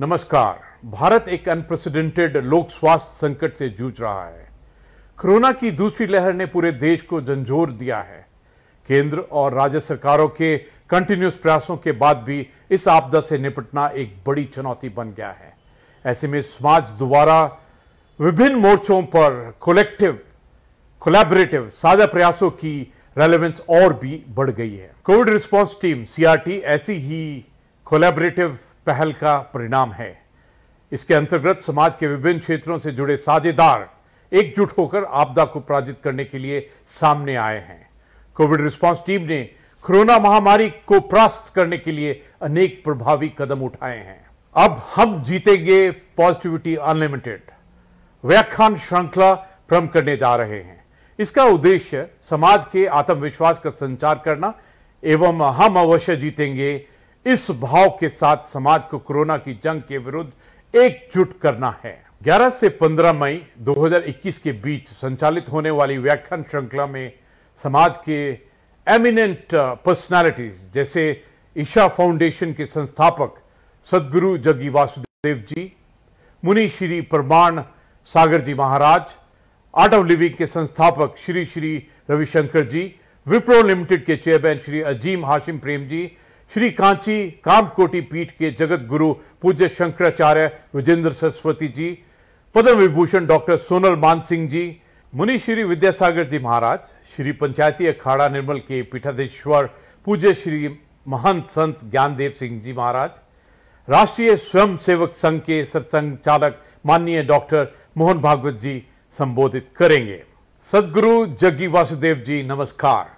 नमस्कार। भारत एक अनप्रेसिडेंटेड लोक स्वास्थ्य संकट से जूझ रहा है। कोरोना की दूसरी लहर ने पूरे देश को झंझोर दिया है। केंद्र और राज्य सरकारों के कंटिन्यूस प्रयासों के बाद भी इस आपदा से निपटना एक बड़ी चुनौती बन गया है। ऐसे में समाज दोबारा विभिन्न मोर्चों पर कोलैबोरेटिव साझा प्रयासों की रेलेवेंस और भी बढ़ गई है। कोविड रिस्पांस टीम सीआरटी ऐसी ही कोलैबोरेटिव पहल का परिणाम है। इसके अंतर्गत समाज के विभिन्न क्षेत्रों से जुड़े साझेदार एकजुट होकर आपदा को पराजित करने के लिए सामने आए हैं। कोविड रिस्पांस टीम ने कोरोना महामारी को परास्त करने के लिए अनेक प्रभावी कदम उठाए हैं। अब हम जीतेंगे पॉजिटिविटी अनलिमिटेड व्याख्यान श्रृंखला प्रारंभ करने जा रहे हैं। इसका उद्देश्य समाज के आत्मविश्वास का संचार करना एवं हम अवश्य जीतेंगे इस भाव के साथ समाज को कोरोना की जंग के विरुद्ध एकजुट करना है। 11 से 15 मई 2021 के बीच संचालित होने वाली व्याख्यान श्रृंखला में समाज के एमिनेंट पर्सनालिटीज जैसे ईशा फाउंडेशन के संस्थापक सदगुरु जग्गी वासुदेव जी, मुनि श्री प्रमाण सागर जी महाराज, आर्ट ऑफ लिविंग के संस्थापक श्री श्री रविशंकर जी, विप्रो लिमिटेड के चेयरमैन श्री अजीम हाशिम प्रेम जी, श्री कांची कामकोटि पीठ के जगत गुरु पूज्य शंकराचार्य विजेंद्र सरस्वती जी, पद्म विभूषण डॉक्टर सोनल मान सिंह जी, मुनि श्री विद्यासागर जी महाराज, श्री पंचायती अखाड़ा निर्मल के पीठाधीश्वर पूज्य श्री महंत संत ज्ञानदेव सिंह जी महाराज, राष्ट्रीय स्वयं सेवक संघ के सरसंघ चालक माननीय डॉक्टर मोहन भागवत जी संबोधित करेंगे। सदगुरु जग्गी वासुदेव जी नमस्कार।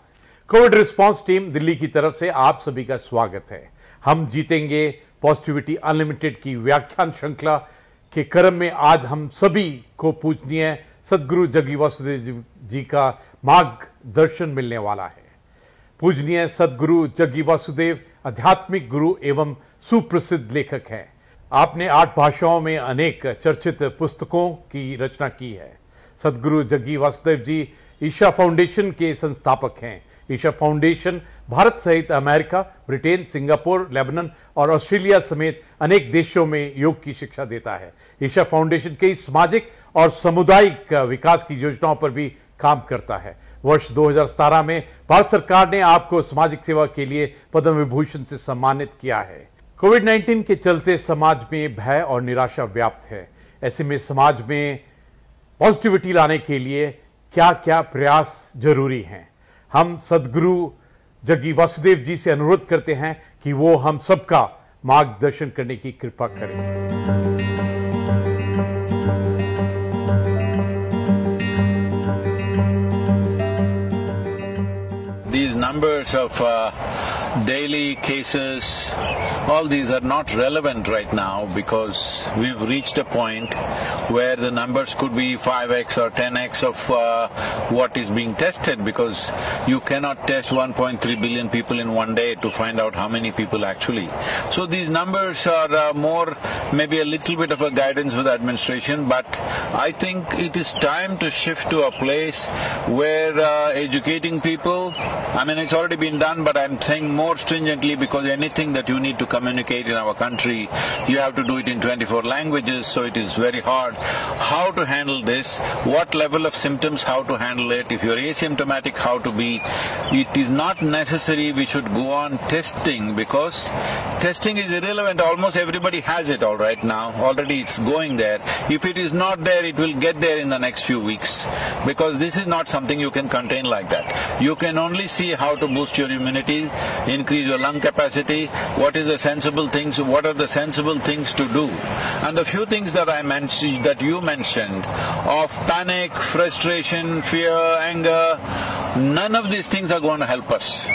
कोविड रिस्पांस टीम दिल्ली की तरफ से आप सभी का स्वागत है। हम जीतेंगे पॉजिटिविटी अनलिमिटेड की व्याख्यान श्रृंखला के क्रम में आज हम सभी को पूजनीय सदगुरु जग्गी वासुदेव जी का मार्गदर्शन मिलने वाला है। पूजनीय सदगुरु जग्गी वासुदेव आध्यात्मिक गुरु एवं सुप्रसिद्ध लेखक हैं। आपने 8 भाषाओं में अनेक चर्चित पुस्तकों की रचना की है। सदगुरु जग्गी वासुदेव जी ईशा फाउंडेशन के संस्थापक हैं। ईशा फाउंडेशन भारत सहित अमेरिका, ब्रिटेन, सिंगापुर, लेबनान और ऑस्ट्रेलिया समेत अनेक देशों में योग की शिक्षा देता है। ईशा फाउंडेशन कई सामाजिक और सामुदायिक विकास की योजनाओं पर भी काम करता है। वर्ष 2017 में भारत सरकार ने आपको सामाजिक सेवा के लिए पद्म विभूषण से सम्मानित किया है। कोविड-19 के चलते समाज में भय और निराशा व्याप्त है। ऐसे में समाज में पॉजिटिविटी लाने के लिए क्या क्या प्रयास जरूरी हैं, हम सदगुरु जग्गी वासुदेव जी से अनुरोध करते हैं कि वो हम सबका मार्गदर्शन करने की कृपा करें। These numbers of daily cases, all these are not relevant right now because we've reached a point where the numbers could be 5x or 10x of what is being tested, because you cannot test 1.3 billion people in one day to find out how many people actually. So these numbers are more maybe a little bit of a guidance for the administration, but I think it is time to shift to a place where educating people, I mean it's already been done, but I'm saying more stringently, because anything that you need to communicate in our country, you have to do it in 24 languages, so it is very hard. How to handle this, what level of symptoms, how to handle it, if you're asymptomatic, how to be. It is not necessary we should go on testing, because testing is irrelevant. Almost everybody has it all right now. Already it's going there. If it is not there, it will get there in the next few weeks, because this is not something you can contain like that. You can only see how to boost your immunity, increase your lung capacity, what is the sensible things, what are the sensible things to do. And the few things that I mentioned, that you mentioned, of panic, frustration, fear, anger, none of these things are going to help us.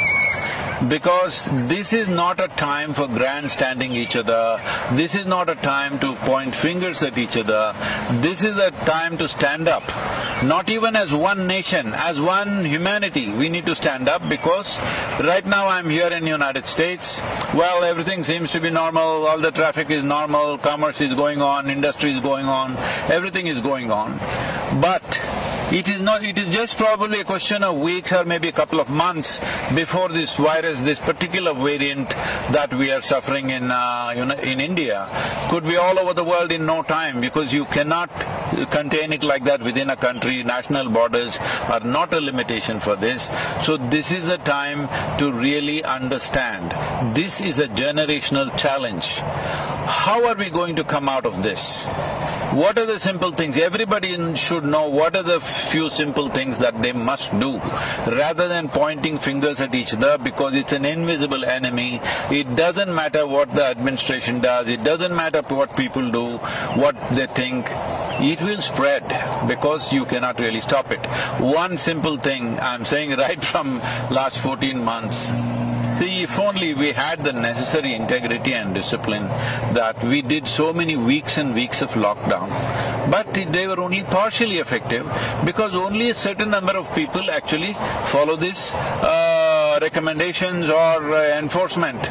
Because this is not a time for grandstanding each other. This is not a time to point fingers at each other. This is a time to stand up. Not even as one nation, as one humanity, we need to stand up, because right now I'm here in the United States. Well, everything seems to be normal, all the traffic is normal, commerce is going on, industry is going on, everything is going on. But It is not. It is just probably a question of weeks or maybe a couple of months before this virus, this particular variant that we are suffering in India, could be all over the world in no time, because you cannot contain it like that within a country. National borders are not a limitation for this. So this is a time to really understand. This is a generational challenge. How are we going to come out of this? What are the simple things? Everybody should know what are the few simple things that they must do, rather than pointing fingers at each other, because it's an invisible enemy. It doesn't matter what the administration does, it doesn't matter what people do, what they think. It will spread because you cannot really stop it. One simple thing I'm saying right from last 14 months. See, if only we had the necessary integrity and discipline, that we did so many weeks and weeks of lockdown, but they were only partially effective because only a certain number of people actually follow this recommendations or enforcement.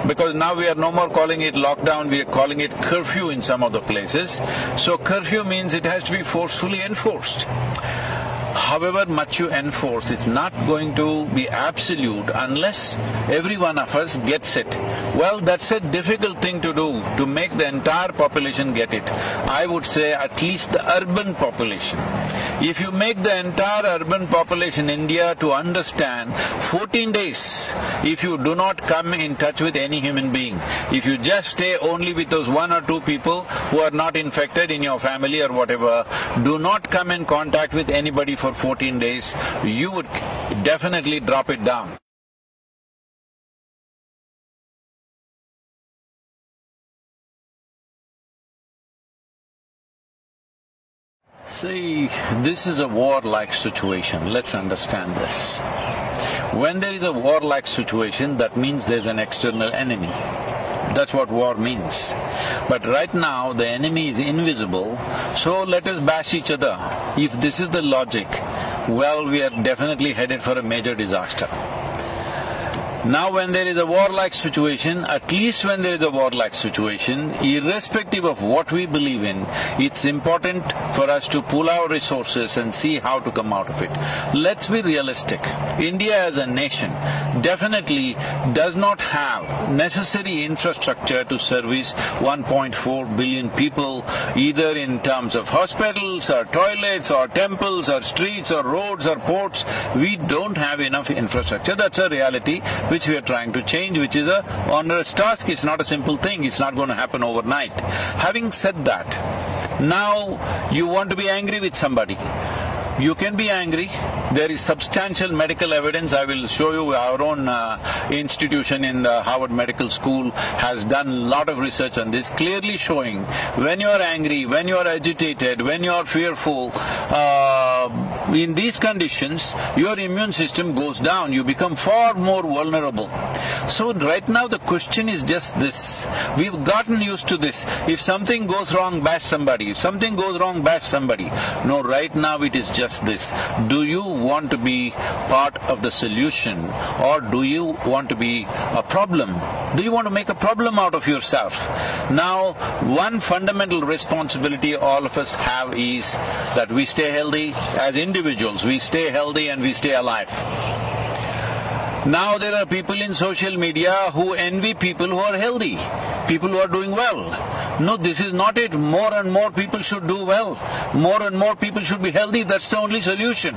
Because now we are no more calling it lockdown, we are calling it curfew in some of the places. So curfew means it has to be forcefully enforced. However much you enforce, it's not going to be absolute unless every one of us gets it. Well, that's a difficult thing to do, to make the entire population get it. I would say at least the urban population. If you make the entire urban population in India to understand 14 days, if you do not come in touch with any human being, if you just stay only with those 1 or 2 people who are not infected in your family or whatever, do not come in contact with anybody for 14 days, you would definitely drop it down. See, this is a war-like situation. Let's understand this. When there is a war-like situation, that means there's an external enemy. That's what war means. But right now, the enemy is invisible, so let us bash each other. If this is the logic, well, we are definitely headed for a major disaster. Now when there is a war-like situation, at least when there is a war-like situation, irrespective of what we believe in, it's important for us to pool our resources and see how to come out of it. Let's be realistic. India as a nation definitely does not have necessary infrastructure to service 1.4 billion people, either in terms of hospitals or toilets or temples or streets or roads or ports. We don't have enough infrastructure. That's a reality which we are trying to change, which is a onerous task. It's not a simple thing. It's not going to happen overnight. Having said that, now you want to be angry with somebody. You can be angry. There is substantial medical evidence. I will show you our own institution in the Harvard Medical School has done a lot of research on this, clearly showing when you are angry, when you are agitated, when you are fearful, in these conditions, your immune system goes down. You become far more vulnerable. So right now the question is just this. We've gotten used to this. If something goes wrong, bash somebody. If something goes wrong, bash somebody. No, right now it is just this. Do you want to be part of the solution, or do you want to be a problem? Do you want to make a problem out of yourself? Now, one fundamental responsibility all of us have is that we stay healthy as individuals. We stay healthy and we stay alive. Now there are people in social media who envy people who are healthy, people who are doing well. No, this is not it. More and more people should do well. More and more people should be healthy. That's the only solution.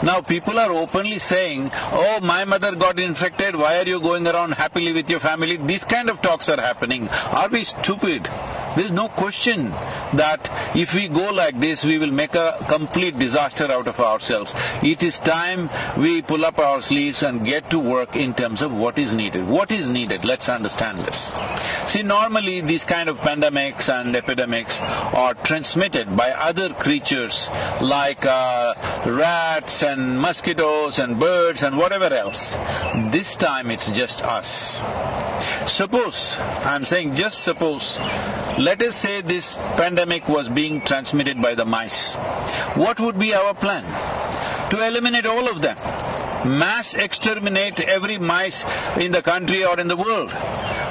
Now people are openly saying, oh, my mother got infected, why are you going around happily with your family? These kind of talks are happening. Are we stupid? There is no question that if we go like this, we will make a complete disaster out of ourselves. It is time we pull up our sleeves and get to work in terms of what is needed. What is needed? Let's understand this. See, normally these kind of pandemics and epidemics are transmitted by other creatures like rats and mosquitoes and birds and whatever else. This time it's just us. Suppose, I'm saying just suppose, let us say this pandemic was being transmitted by the mice. What would be our plan? To eliminate all of them. Mass exterminate every mice in the country or in the world.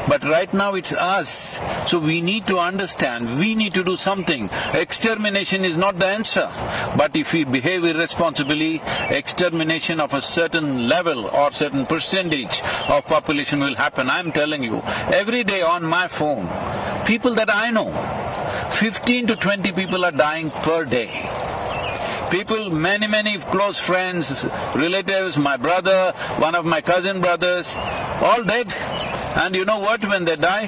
But right now it's us. So we need to understand, we need to do something. Extermination is not the answer. But if we behave irresponsibly, extermination of a certain level or certain percentage of population will happen. I'm telling you, every day on my phone, people that I know, 15 to 20 people are dying per day. People, many close friends, relatives, my brother, one of my cousin brothers, all dead. And you know what, when they die,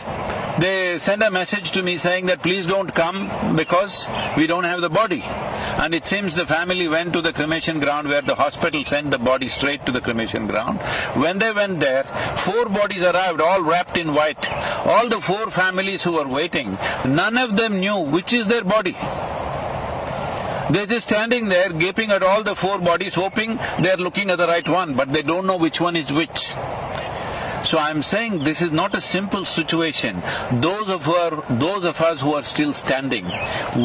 they send a message to me saying that please don't come because we don't have the body. And it seems the family went to the cremation ground where the hospital sent the body straight to the cremation ground. When they went there, 4 bodies arrived, all wrapped in white. All the 4 families who were waiting, none of them knew which is their body. They're just standing there gaping at all the 4 bodies, hoping they're looking at the right one, but they don't know which one is which. So I'm saying this is not a simple situation. Those of us who are still standing,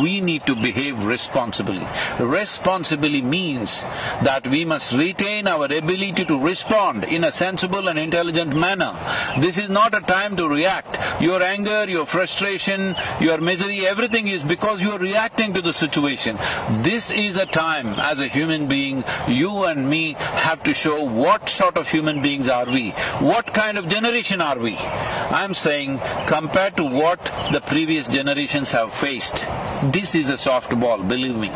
we need to behave responsibly. Responsibly means that we must retain our ability to respond in a sensible and intelligent manner. This is not a time to react. Your anger, your frustration, your misery, everything is because you are reacting to the situation. This is a time, as a human being, you and me have to show what sort of human beings are we, what kind of generation are we. I'm saying, compared to what the previous generations have faced, this is a softball, believe me.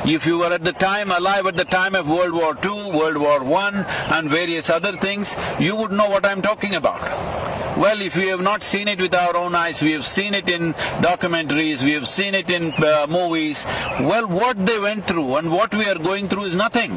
If you were at the time, alive at the time of World War II, World War I and various other things, you would know what I'm talking about. Well, if we have not seen it with our own eyes, we have seen it in documentaries, we have seen it in movies. Well, what they went through and what we are going through is nothing.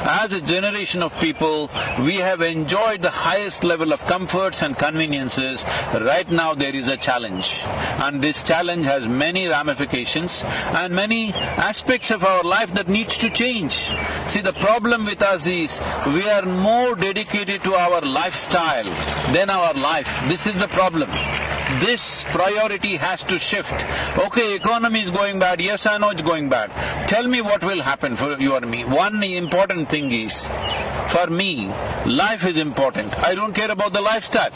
As a generation of people, we have enjoyed the highest level of comforts and conveniences. Right now there is a challenge. And this challenge has many ramifications and many aspects of our life that needs to change. See, the problem with us is we are more dedicated to our lifestyle than our life. This is the problem. This priority has to shift. Okay, economy is going bad. Yes, I know it's going bad. Tell me what will happen for you and me. One important thing is, for me, life is important. I don't care about the lifestyle.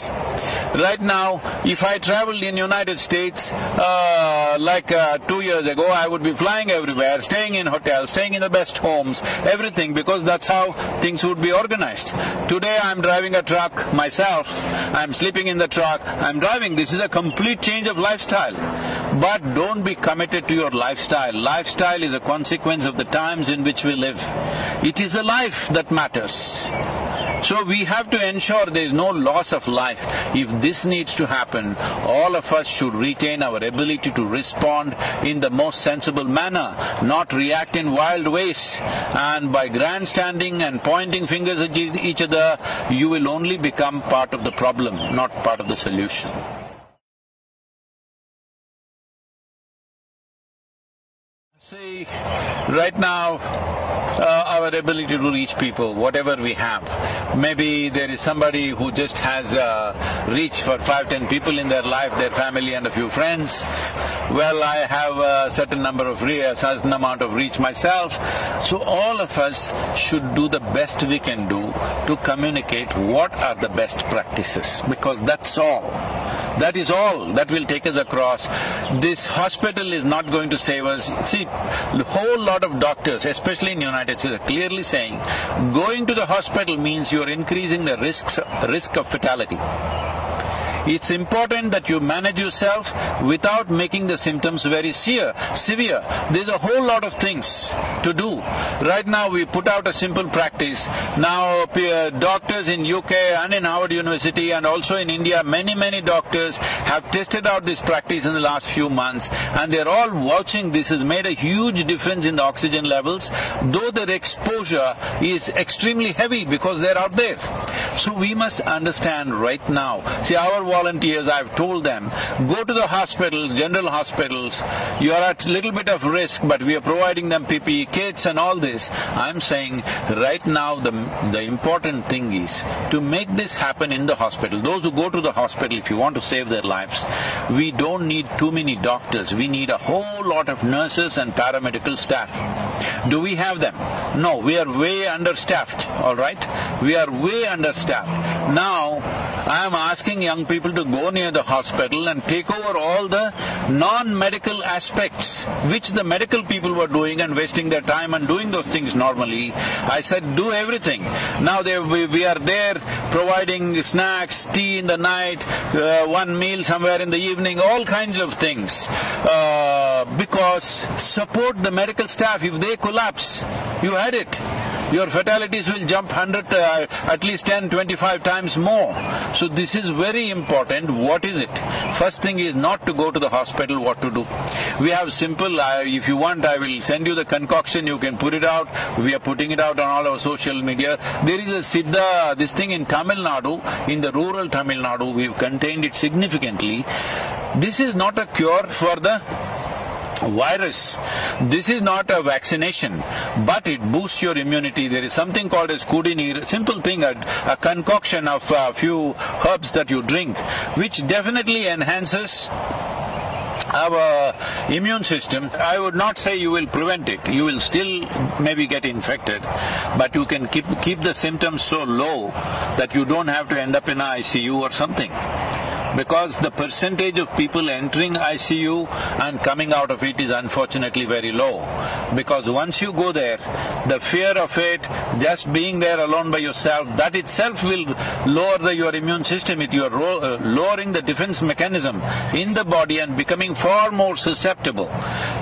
Right now, if I traveled in United States, 2 years ago, I would be flying everywhere, staying in hotels, staying in the best homes, everything, because that's how things would be organized. Today, I'm driving a truck myself. I'm sleeping in the truck. I'm driving. This is a complete change of lifestyle. But don't be committed to your lifestyle. Lifestyle is a consequence of the times in which we live. It is a life that matters. So we have to ensure there is no loss of life. If this needs to happen, all of us should retain our ability to respond in the most sensible manner, not react in wild ways. And by grandstanding and pointing fingers at each other, you will only become part of the problem, not part of the solution. See, right now, our ability to reach people, whatever we have. Maybe there is somebody who just has reach for 5-10 people in their life, their family and a few friends. Well, I have a certain amount of reach myself. So all of us should do the best we can do to communicate what are the best practices, because that's all. That is all that will take us across. This hospital is not going to save us. See, a whole lot of doctors, especially in the United States, are clearly saying going to the hospital means you are increasing the risk of fatality. It's important that you manage yourself without making the symptoms very severe. There's a whole lot of things to do. Right now we put out a simple practice. Now doctors in UK and in Harvard University and also in India, many doctors have tested out this practice in the last few months, and they're all vouching this has made a huge difference in the oxygen levels, though their exposure is extremely heavy because they're out there. So we must understand right now. See, our volunteers, I've told them, go to the hospitals, general hospitals. You are at a little bit of risk, but we are providing them PPE kits and all this. I'm saying right now the important thing is to make this happen in the hospital. Those who go to the hospital, if you want to save their lives, we don't need too many doctors. We need a whole lot of nurses and paramedical staff. Do we have them? No, we are way understaffed, all right? We are way understaffed. Now, I am asking young people people to go near the hospital and take over all the non-medical aspects, which the medical people were doing and wasting their time and doing those things normally. I said, do everything. Now we are there providing snacks, tea in the night, one meal somewhere in the evening, all kinds of things. Because support the medical staff. If they collapse, you had it. Your fatalities will jump at least 10, 25 times more. So this is very important. What is it? First thing is not to go to the hospital, what to do. We have simple, if you want, I will send you the concoction, you can put it out. We are putting it out on all our social media. There is a Siddha, this thing in Tamil Nadu, in the rural Tamil Nadu, we've contained it significantly. This is not a cure for the virus. This is not a vaccination, but it boosts your immunity. There is something called as kudinir, simple thing, a concoction of a few herbs that you drink, which definitely enhances our immune system. I would not say you will prevent it. You will still maybe get infected, but you can keep the symptoms so low that you don't have to end up in an ICU or something. Because the percentage of people entering ICU and coming out of it is unfortunately very low. Because once you go there, the fear of it, just being there alone by yourself, that itself will lower your immune system. You are lowering the defense mechanism in the body and becoming far more susceptible.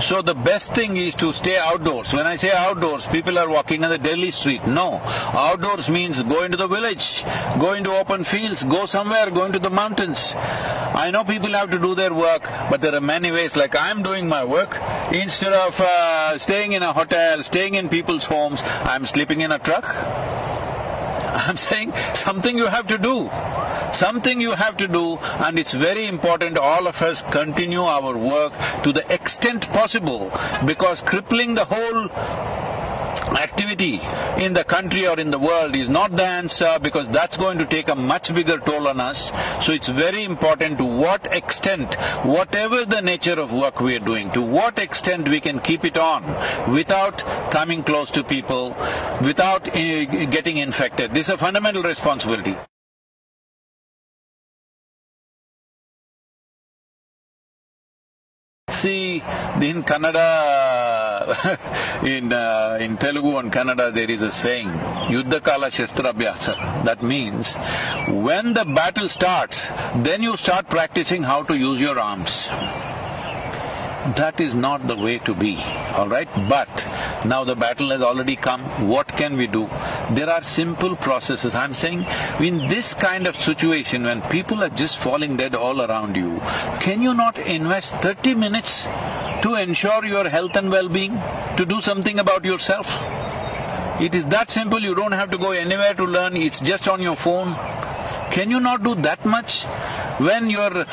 So the best thing is to stay outdoors. When I say outdoors, people are walking on the Delhi street. No. Outdoors means go into the village, go into open fields, go somewhere, go into the mountains. I know people have to do their work, but there are many ways. Like I'm doing my work. Instead of staying in a hotel, staying in people's homes, I'm sleeping in a truck. I'm saying something you have to do. Something you have to do, and it's very important all of us continue our work to the extent possible, because crippling the whole activity in the country or in the world is not the answer, because that's going to take a much bigger toll on us. So it's very important to what extent, whatever the nature of work we are doing, to what extent we can keep it on without coming close to people, without getting infected. This is a fundamental responsibility. See, in Kannada, in Telugu and Kannada there is a saying, Yuddha Kala Shastra Abhyasa. That means, when the battle starts, then you start practicing how to use your arms. That is not the way to be, all right? But now the battle has already come. What can we do? There are simple processes. I'm saying, in this kind of situation, when people are just falling dead all around you, can you not invest 30 minutes to ensure your health and well-being, to do something about yourself? It is that simple. You don't have to go anywhere to learn. It's just on your phone. Can you not do that much? When you're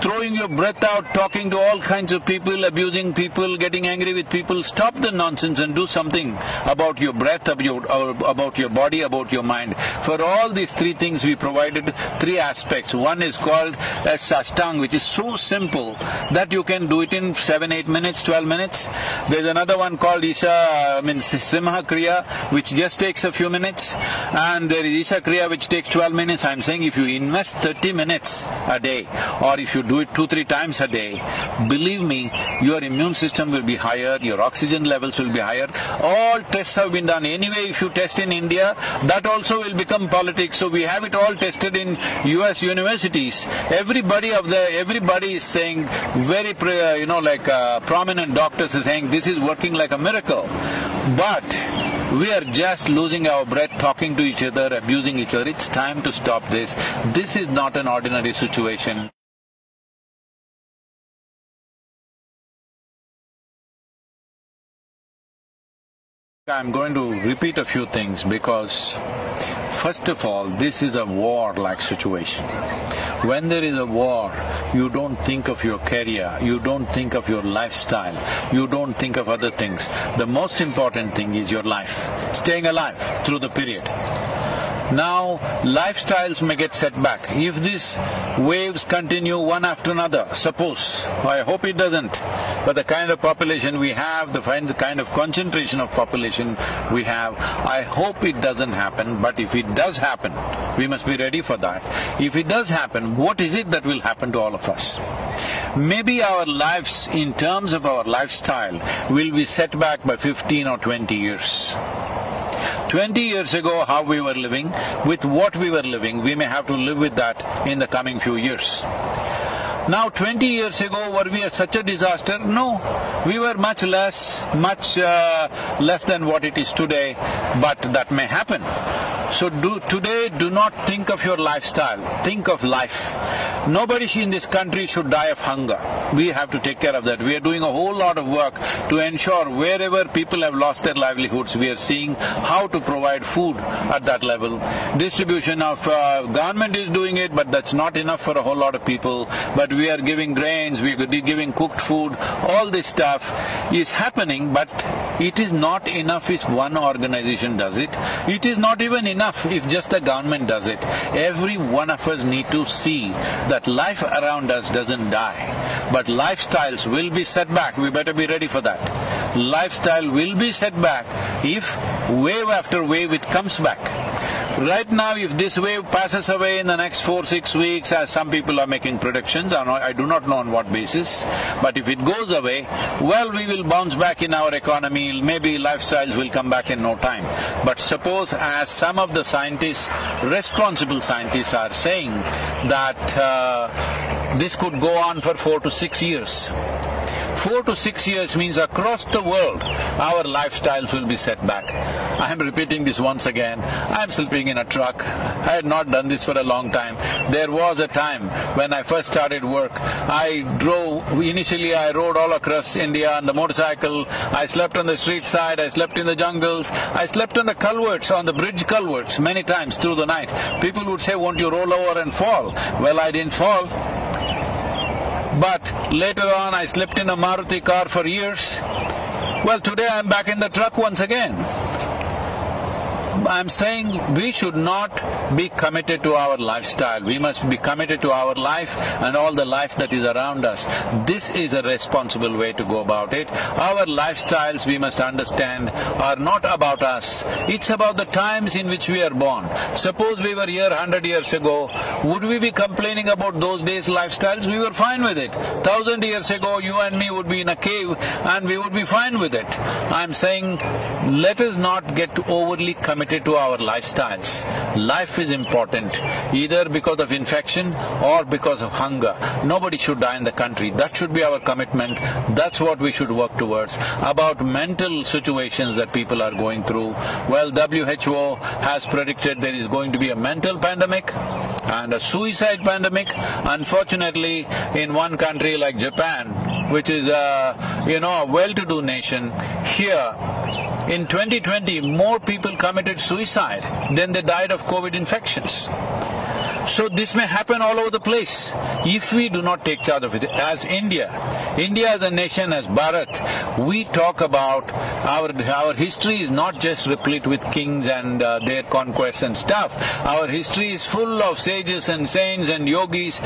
throwing your breath out, talking to all kinds of people, abusing people, getting angry with people, stop the nonsense and do something about your breath, about your body, about your mind. For all these three things we provided three aspects. One is called as Sashtang, which is so simple that you can do it in 7, 8 minutes, 12 minutes. There's another one called Simha Kriya, which just takes a few minutes. And there is Isha Kriya, which takes 12 minutes. I'm saying if you invest 30 minutes a day, or if you do it 2-3 times a day, believe me, your immune system will be higher, your oxygen levels will be higher. All tests have been done. Anyway, if you test in India, that also will become politics. So we have it all tested in US universities. Everybody is saying, very, prominent doctors are saying this is working like a miracle. But we are just losing our breath, talking to each other, abusing each other. It's time to stop this. This is not an ordinary situation. I'm going to repeat a few things because, first of all, this is a war-like situation. When there is a war, you don't think of your career, you don't think of your lifestyle, you don't think of other things. The most important thing is your life, staying alive through the period. Now, lifestyles may get set back. If these waves continue one after another, suppose, I hope it doesn't, but the kind of population we have, the kind of concentration of population we have, I hope it doesn't happen, but if it does happen, we must be ready for that. If it does happen, what is it that will happen to all of us? Maybe our lives, in terms of our lifestyle, will be set back by 15 or 20 years. 20 years ago, how we were living, with what we were living, we may have to live with that in the coming few years. Now, 20 years ago, were we such a disaster? No. We were much less than what it is today, but that may happen. So today, do not think of your lifestyle, think of life. Nobody in this country should die of hunger. We have to take care of that. We are doing a whole lot of work to ensure wherever people have lost their livelihoods, we are seeing how to provide food at that level. Distribution of government is doing it, but that's not enough for a whole lot of people. But we are giving grains, we are giving cooked food, all this stuff is happening, but it is not enough if one organization does it. It is not even enough if just the government does it. Every one of us need to see that life around us doesn't die, but lifestyles will be set back. We better be ready for that. Lifestyle will be set back if wave after wave it comes back. Right now, if this wave passes away in the next 4-6 weeks, as some people are making predictions, I do not know on what basis, but if it goes away, well, we will bounce back in our economy, maybe lifestyles will come back in no time. But suppose, as some of the scientists, responsible scientists are saying, that this could go on for 4 to 6 years. 4 to 6 years means across the world, our lifestyles will be set back. I am repeating this once again. I am sleeping in a truck. I had not done this for a long time. There was a time when I first started work. Initially I rode all across India on the motorcycle. I slept on the street side. I slept in the jungles. I slept on the culverts, on the bridge culverts many times through the night. People would say, won't you roll over and fall? Well, I didn't fall. But later on, I slept in a Maruti car for years. Well, today I'm back in the truck once again. I'm saying we should not be committed to our lifestyle. We must be committed to our life and all the life that is around us. This is a responsible way to go about it. Our lifestyles, we must understand, are not about us. It's about the times in which we are born. Suppose we were here 100 years ago, would we be complaining about those days' lifestyles? We were fine with it. 1,000 years ago, you and me would be in a cave and we would be fine with it. I'm saying, let us not get overly committed to our lifestyles. Life is important, either because of infection or because of hunger. Nobody should die in the country. That should be our commitment. That's what we should work towards. About mental situations that people are going through, well, WHO has predicted there is going to be a mental pandemic and a suicide pandemic. Unfortunately, in one country like Japan, which is a well-to-do nation, here in 2020, more people committed suicide than they died of COVID infections. So this may happen all over the place if we do not take charge of it. As India as a nation, as Bharat, we talk about our history is not just replete with kings and their conquests and stuff. Our history is full of sages and saints and yogis,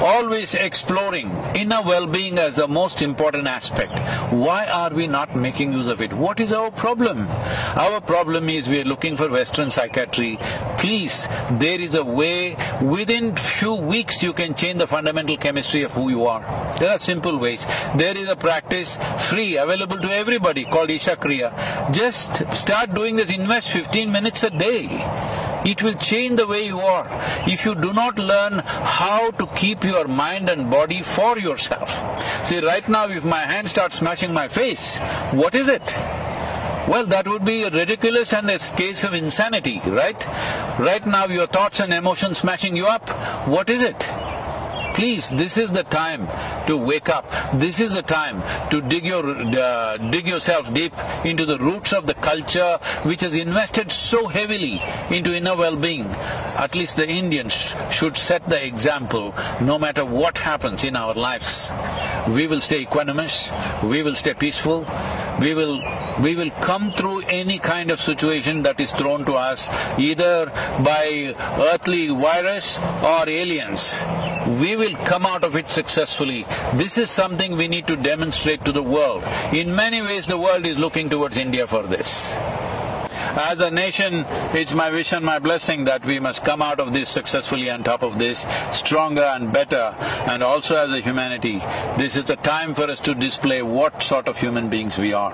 always exploring inner well-being as the most important aspect. Why are we not making use of it? What is our problem? Our problem is we are looking for Western psychiatry. Please, there is a way. Within few weeks you can change the fundamental chemistry of who you are. There are simple ways. There is a practice, free, available to everybody, called Isha Kriya. Just start doing this, invest 15 minutes a day. It will change the way you are. If you do not learn how to keep your mind and body for yourself. See, right now if my hand starts smashing my face, what is it? Well, that would be ridiculous and a case of insanity, right? Right now your thoughts and emotions smashing you up, what is it? Please, this is the time to wake up. This is the time to dig yourself deep into the roots of the culture which has invested so heavily into inner well-being. At least the Indians should set the example. No matter what happens in our lives, we will stay equanimous, we will stay peaceful, we will come through any kind of situation that is thrown to us, either by earthly virus or aliens. We will come out of it successfully. This is something we need to demonstrate to the world. In many ways, the world is looking towards India for this. As a nation, it's my wish and my blessing that we must come out of this successfully, on top of this, stronger and better. And also as a humanity, this is the time for us to display what sort of human beings we are.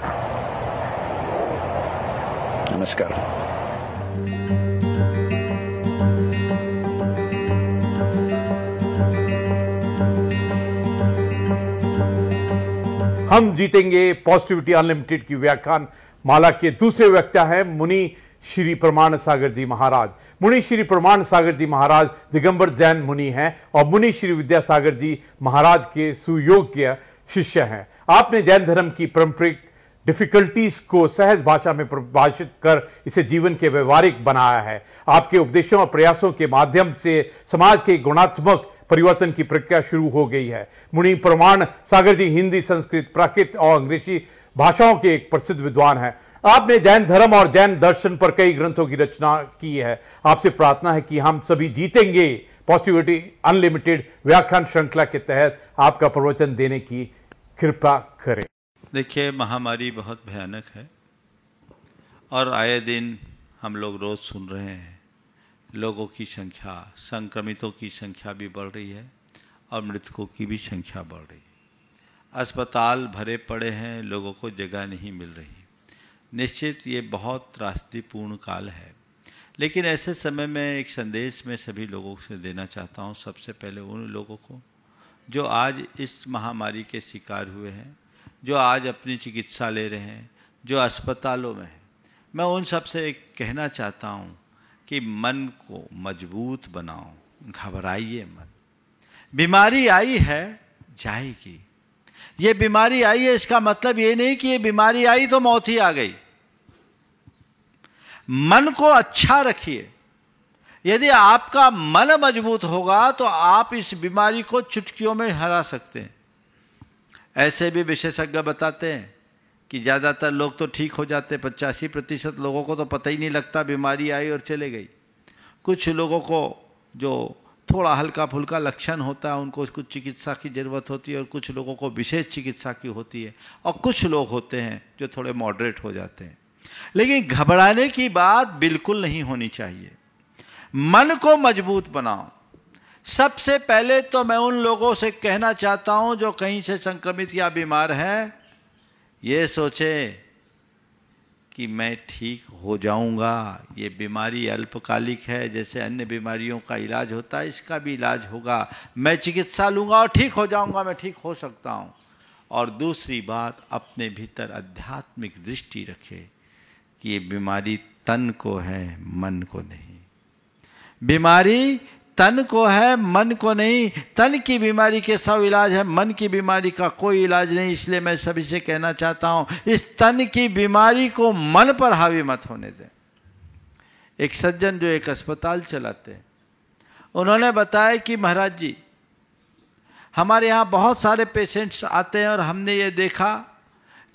Namaskar. हम जीतेंगे positivity unlimited की व्याख्यान माला के दूसरे वक्ता हैं मुनि श्री प्रमाण सागर जी महाराज। मुनि श्री प्रमाण सागर जी महाराज दिगंबर जैन मुनि हैं और मुनि श्री विद्यासागर जी महाराज के सुयोग्य शिष्य हैं। आपने जैन धर्म की पारंपरिक डिफिकल्टीज को सहज भाषा में परिभाषित कर इसे जीवन के व्यवहारिक बनाया है। आपके उपदेशों और प्रयासों के माध्यम से समाज के गुणात्मक परिवर्तन की प्रक्रिया शुरू हो गई है। मुनि प्रमाण सागर जी हिंदी, संस्कृत, प्राकृत और अंग्रेजी भाषाओं के एक प्रसिद्ध विद्वान हैं। आपने जैन धर्म और जैन दर्शन पर कई ग्रंथों की रचना की है। आपसे प्रार्थना है कि हम सभी जीतेंगे पॉजिटिविटी अनलिमिटेड व्याख्यान श्रृंखला के तहत आपका प्रवचन देने की कृपा करें। देखिए, महामारी बहुत भयानक है और आए दिन हम लोग रोज सुन रहे हैं लोगों की संख्या, संक्रमितों की संख्या भी बढ़ रही है और मृतकों की भी संख्या बढ़ रही है। अस्पताल भरे पड़े हैं, लोगों को जगह नहीं मिल रही। निश्चित ये बहुत त्रासदीपूर्ण काल है, लेकिन ऐसे समय में एक संदेश मैं सभी लोगों से देना चाहता हूँ। सबसे पहले उन लोगों को जो आज इस महामारी के शिकार हुए हैं, जो आज अपनी चिकित्सा ले रहे हैं, जो अस्पतालों में हैं, मैं उन सब से एक कहना चाहता हूँ कि मन को मजबूत बनाओ, घबराइए मत। बीमारी आई है, जाएगी। ये बीमारी आई है इसका मतलब ये नहीं कि ये बीमारी आई तो मौत ही आ गई। मन को अच्छा रखिए। यदि आपका मन मजबूत होगा तो आप इस बीमारी को चुटकियों में हरा सकते हैं। ऐसे भी विशेषज्ञ बताते हैं कि ज़्यादातर लोग तो ठीक हो जाते, 85% लोगों को तो पता ही नहीं लगता बीमारी आई और चले गई। कुछ लोगों को जो थोड़ा हल्का फुल्का लक्षण होता है उनको कुछ चिकित्सा की ज़रूरत होती है और कुछ लोगों को विशेष चिकित्सा की होती है और कुछ लोग होते हैं जो थोड़े मॉडरेट हो जाते हैं। लेकिन घबराने की बात बिल्कुल नहीं होनी चाहिए। मन को मजबूत बनाओ। सबसे पहले तो मैं उन लोगों से कहना चाहता हूं जो कहीं से संक्रमित या बीमार हैं, ये सोचे कि मैं ठीक हो जाऊंगा। ये बीमारी अल्पकालिक है, जैसे अन्य बीमारियों का इलाज होता है इसका भी इलाज होगा। मैं चिकित्सा लूँगा और ठीक हो जाऊंगा, मैं ठीक हो सकता हूँ। और दूसरी बात, अपने भीतर आध्यात्मिक दृष्टि रखे कि ये बीमारी तन को है, मन को नहीं। बीमारी तन को है, मन को नहीं। तन की बीमारी के 100 इलाज है, मन की बीमारी का कोई इलाज नहीं। इसलिए मैं सभी से कहना चाहता हूँ, इस तन की बीमारी को मन पर हावी मत होने दें। एक सज्जन जो एक अस्पताल चलाते हैं, उन्होंने बताया कि महाराज जी, हमारे यहाँ बहुत सारे पेशेंट्स आते हैं और हमने ये देखा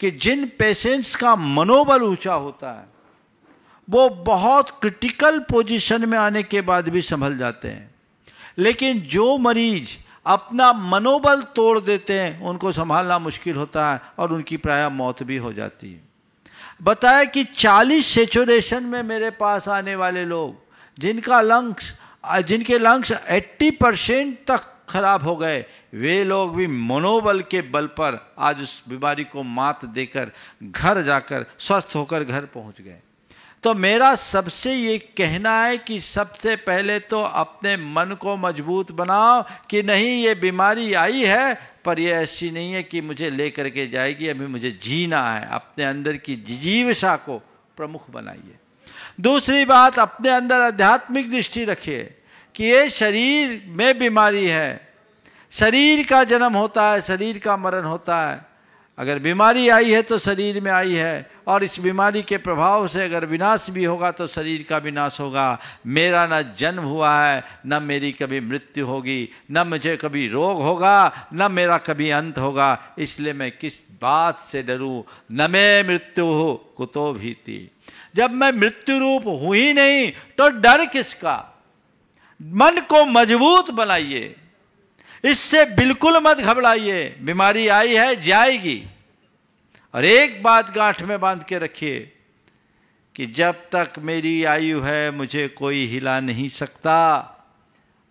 कि जिन पेशेंट्स का मनोबल ऊंचा होता है वो बहुत क्रिटिकल पोजीशन में आने के बाद भी संभल जाते हैं, लेकिन जो मरीज अपना मनोबल तोड़ देते हैं उनको संभालना मुश्किल होता है और उनकी प्रायः मौत भी हो जाती है। बताया कि 40 सैचुरेशन में मेरे पास आने वाले लोग जिनके लंग्स 80% तक खराब हो गए, वे लोग भी मनोबल के बल पर आज उस बीमारी को मात देकर घर जाकर स्वस्थ होकर घर पहुंच गए। तो मेरा सबसे ये कहना है कि सबसे पहले तो अपने मन को मजबूत बनाओ कि नहीं, ये बीमारी आई है पर ये ऐसी नहीं है कि मुझे ले करके जाएगी, अभी मुझे जीना है। अपने अंदर की जिजीविषा को प्रमुख बनाइए। दूसरी बात, अपने अंदर आध्यात्मिक दृष्टि रखिए कि ये शरीर में बीमारी है, शरीर का जन्म होता है, शरीर का मरण होता है। अगर बीमारी आई है तो शरीर में आई है और इस बीमारी के प्रभाव से अगर विनाश भी होगा तो शरीर का विनाश होगा। मेरा न जन्म हुआ है, न मेरी कभी मृत्यु होगी, न मुझे कभी रोग होगा, न मेरा कभी अंत होगा। इसलिए मैं किस बात से डरूं, न मैं मृत्यु हो कुतो भीति। जब मैं मृत्यु रूप हूं ही नहीं तो डर किसका। मन को मजबूत बनाइए, इससे बिल्कुल मत घबराइए। बीमारी आई है, जाएगी। और एक बात गांठ में बांध के रखिए कि जब तक मेरी आयु है मुझे कोई हिला नहीं सकता,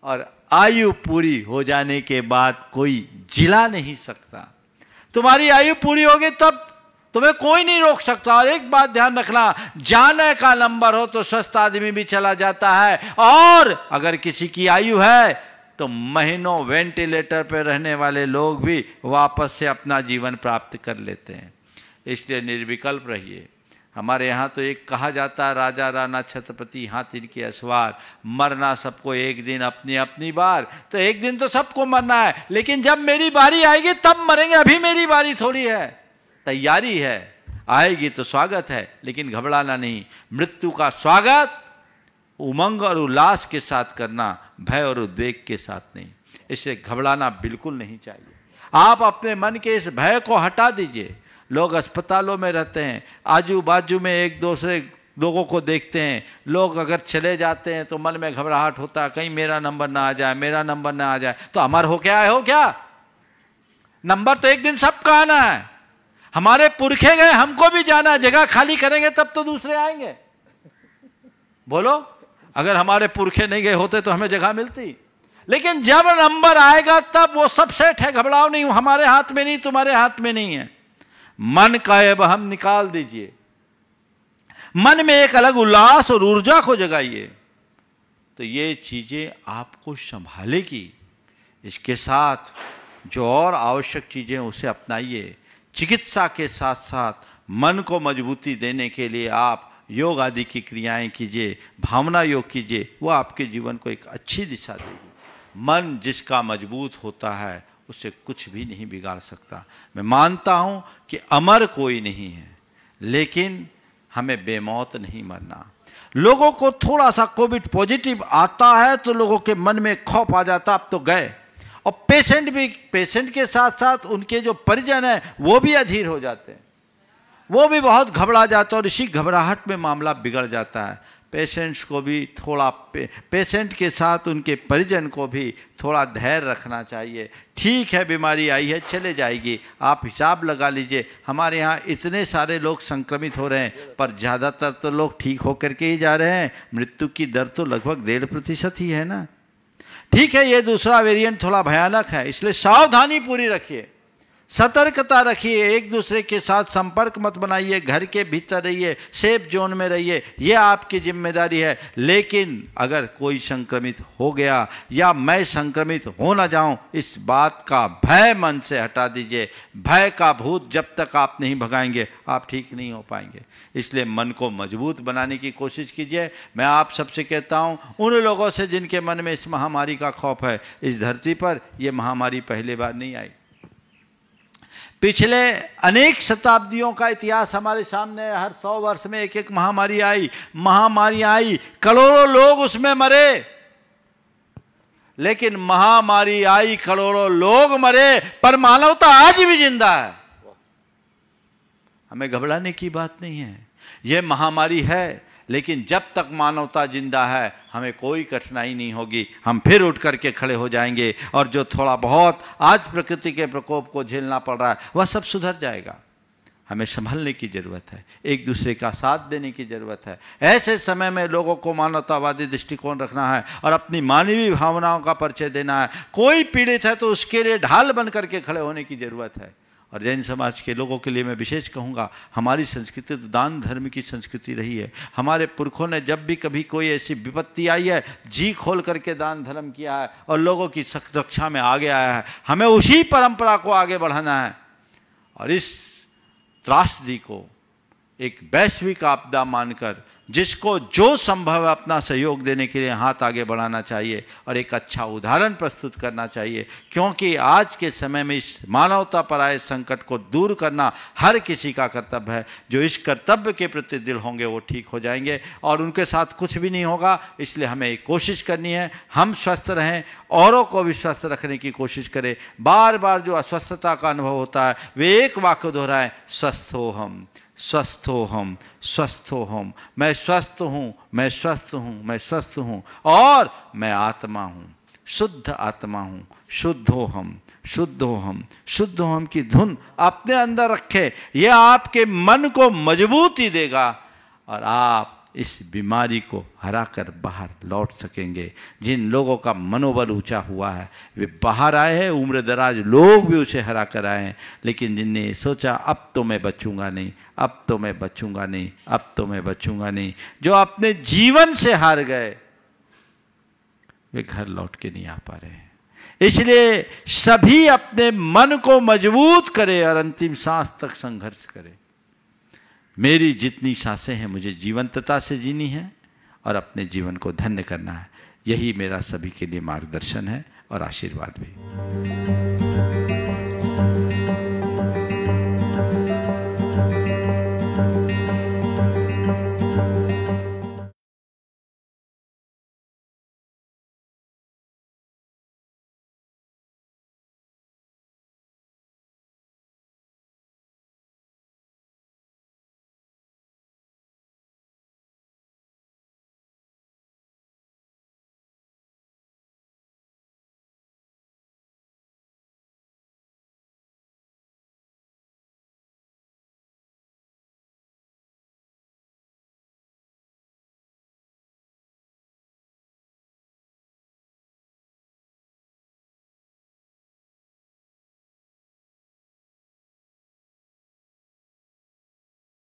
और आयु पूरी हो जाने के बाद कोई जिला नहीं सकता। तुम्हारी आयु पूरी होगी तब तुम्हें कोई नहीं रोक सकता। और एक बात ध्यान रखना, जाने का नंबर हो तो स्वस्थ आदमी भी चला जाता है, और अगर किसी की आयु है तो महीनों वेंटिलेटर पर रहने वाले लोग भी वापस से अपना जीवन प्राप्त कर लेते हैं। इसलिए निर्विकल्प रहिए। हमारे यहाँ तो एक कहा जाता है, राजा राणा छत्रपति हाथी के असवार, मरना सबको एक दिन अपनी अपनी बार। तो एक दिन तो सबको मरना है, लेकिन जब मेरी बारी आएगी तब मरेंगे। अभी मेरी बारी थोड़ी है, तैयारी है। आएगी तो स्वागत है, लेकिन घबराना नहीं। मृत्यु का स्वागत उमंग और उल्लास के साथ करना, भय और उद्वेग के साथ नहीं। इससे घबराना बिल्कुल नहीं चाहिए। आप अपने मन के इस भय को हटा दीजिए। लोग अस्पतालों में रहते हैं, आजू बाजू में एक दूसरे लोगों को देखते हैं। लोग अगर चले जाते हैं तो मन में घबराहट होता है, कहीं मेरा नंबर ना आ जाए, मेरा नंबर ना आ जाए। तो अमर हो क्या है, हो क्या? नंबर तो एक दिन सबका आना है। हमारे पुरखे गए, हमको भी जाना है। जगह खाली करेंगे तब तो दूसरे आएंगे। बोलो, अगर हमारे पुरखे नहीं गए होते तो हमें जगह मिलती। लेकिन जब नंबर आएगा तब वो सब सेट है, घबराओ नहीं। हमारे हाथ में नहीं, तुम्हारे हाथ में नहीं है। मन का अब हम निकाल दीजिए। मन में एक अलग उल्लास और ऊर्जा को जगाइए, तो ये चीजें आपको संभालेगी। इसके साथ जो और आवश्यक चीजें उसे अपनाइए। चिकित्सा के साथ साथ मन को मजबूती देने के लिए आप योग आदि की क्रियाएं कीजिए, भावना योग कीजिए। वो आपके जीवन को एक अच्छी दिशा देगी। मन जिसका मजबूत होता है उसे कुछ भी नहीं बिगाड़ सकता। मैं मानता हूं कि अमर कोई नहीं है, लेकिन हमें बेमौत नहीं मरना। लोगों को थोड़ा सा कोविड पॉजिटिव आता है तो लोगों के मन में खौफ आ जाता, अब तो गए। और पेशेंट भी, पेशेंट के साथ साथ उनके जो परिजन हैं वो भी अधीर हो जाते हैं, वो भी बहुत घबरा जाता है, और इसी घबराहट में मामला बिगड़ जाता है। पेशेंट्स को भी थोड़ा पेशेंट के साथ उनके परिजन को भी थोड़ा धैर्य रखना चाहिए। ठीक है, बीमारी आई है, चले जाएगी। आप हिसाब लगा लीजिए, हमारे यहाँ इतने सारे लोग संक्रमित हो रहे हैं, पर ज़्यादातर तो लोग ठीक होकर के ही जा रहे हैं। मृत्यु की दर तो लगभग 1.5% ही है ना। ठीक है, ये दूसरा वेरिएंट थोड़ा भयानक है, इसलिए सावधानी पूरी रखिए, सतर्कता रखिए। एक दूसरे के साथ संपर्क मत बनाइए, घर के भीतर रहिए, सेफ जोन में रहिए, ये आपकी जिम्मेदारी है। लेकिन अगर कोई संक्रमित हो गया या मैं संक्रमित हो ना जाऊं, इस बात का भय मन से हटा दीजिए। भय का भूत जब तक आप नहीं भगाएंगे, आप ठीक नहीं हो पाएंगे। इसलिए मन को मजबूत बनाने की कोशिश कीजिए। मैं आप सबसे कहता हूं, उन लोगों से जिनके मन में इस महामारी का खौफ है, इस धरती पर ये महामारी पहली बार नहीं आई। पिछले अनेक शताब्दियों का इतिहास हमारे सामने है। हर 100 वर्ष में एक एक महामारी आई, करोड़ों लोग उसमें मरे। लेकिन महामारी आई, करोड़ों लोग मरे, पर मानवता आज भी जिंदा है। हमें घबराने की बात नहीं है। यह महामारी है, लेकिन जब तक मानवता जिंदा है हमें कोई कठिनाई नहीं होगी। हम फिर उठ करके खड़े हो जाएंगे, और जो थोड़ा बहुत आज प्रकृति के प्रकोप को झेलना पड़ रहा है वह सब सुधर जाएगा। हमें संभलने की ज़रूरत है, एक दूसरे का साथ देने की ज़रूरत है। ऐसे समय में लोगों को मानवतावादी दृष्टिकोण रखना है और अपनी मानवीय भावनाओं का परिचय देना है। कोई पीड़ित है तो उसके लिए ढाल बन करके खड़े होने की ज़रूरत है। और जैन समाज के लोगों के लिए मैं विशेष कहूँगा, हमारी संस्कृति तो दान धर्म की संस्कृति रही है। हमारे पुरखों ने जब भी कभी कोई ऐसी विपत्ति आई है, जी खोल करके दान धर्म किया है और लोगों की रक्षा में आगे आया है। हमें उसी परंपरा को आगे बढ़ाना है और इस त्रासदी को एक वैश्विक आपदा मानकर जिसको जो संभव है अपना सहयोग देने के लिए हाथ आगे बढ़ाना चाहिए और एक अच्छा उदाहरण प्रस्तुत करना चाहिए, क्योंकि आज के समय में इस मानवता पर आए संकट को दूर करना हर किसी का कर्तव्य है। जो इस कर्तव्य के प्रति दिल होंगे वो ठीक हो जाएंगे और उनके साथ कुछ भी नहीं होगा। इसलिए हमें एक कोशिश करनी है, हम स्वस्थ रहें, औरों को भी स्वस्थ रखने की कोशिश करें। बार बार जो अस्वस्थता का अनुभव होता है वे एक वाक्य दोहराएं, स्वस्थ हो हम, स्वस्थ हो हम, स्वस्थ हो हम। मैं स्वस्थ हूँ, मैं स्वस्थ हूँ, मैं स्वस्थ हूँ और मैं आत्मा हूँ, शुद्ध आत्मा हूँ। शुद्ध हो हम, शुद्ध हो हम, शुद्ध हो हम की धुन अपने अंदर रखे। यह आपके मन को मजबूती देगा और आप इस बीमारी को हराकर बाहर लौट सकेंगे। जिन लोगों का मनोबल ऊंचा हुआ है वे बाहर आए हैं, उम्र दराज लोग भी उसे हरा कर आए हैं, लेकिन जिनने सोचा अब तो मैं बचूंगा नहीं, अब तो मैं बचूंगा नहीं, अब तो मैं बचूंगा नहीं, जो अपने जीवन से हार गए वे घर लौट के नहीं आ पा रहे हैं। इसलिए सभी अपने मन को मजबूत करें और अंतिम सांस तक संघर्ष करें। मेरी जितनी सांसें हैं मुझे जीवंतता से जीनी है और अपने जीवन को धन्य करना है। यही मेरा सभी के लिए मार्गदर्शन है और आशीर्वाद भी।